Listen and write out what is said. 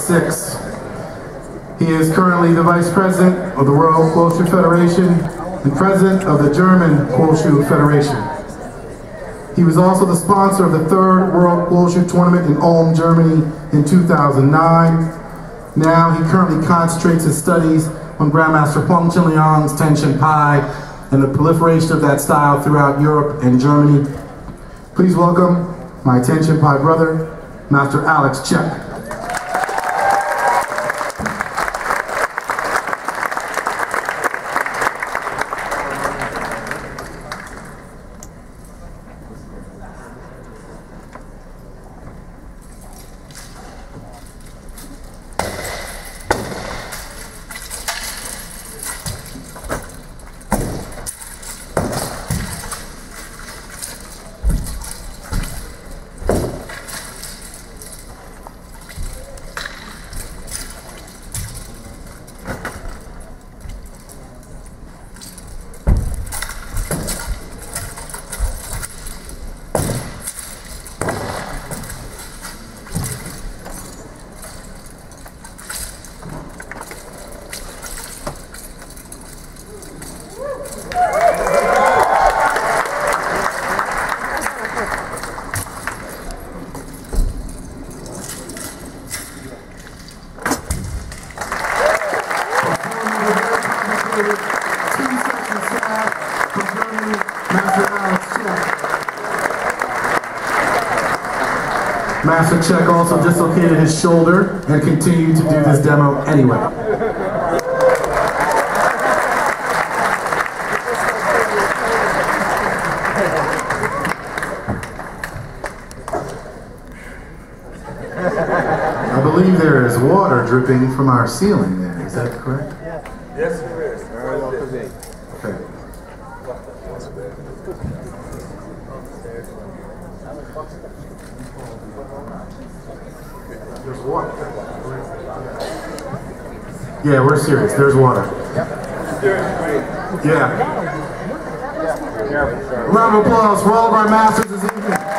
6. He is currently the Vice President of the World Wushu Federation and President of the German Wushu Federation. He was also the sponsor of the 3rd World Wushu Tournament in Ulm, Germany in 2009. Now he currently concentrates his studies on Grandmaster Huang Qingliang's Tenshin Pai and the proliferation of that style throughout Europe and Germany. Please welcome my Tenshin Pai brother, Master Alex Chek. Master Chek also dislocated his shoulder and continued to do this demo anyway. I believe there is water dripping from our ceiling there. Is that correct? Yes, there is. Okay. There's water. Yeah, we're serious. There's water. Yeah. Round of applause for all of our masters this evening.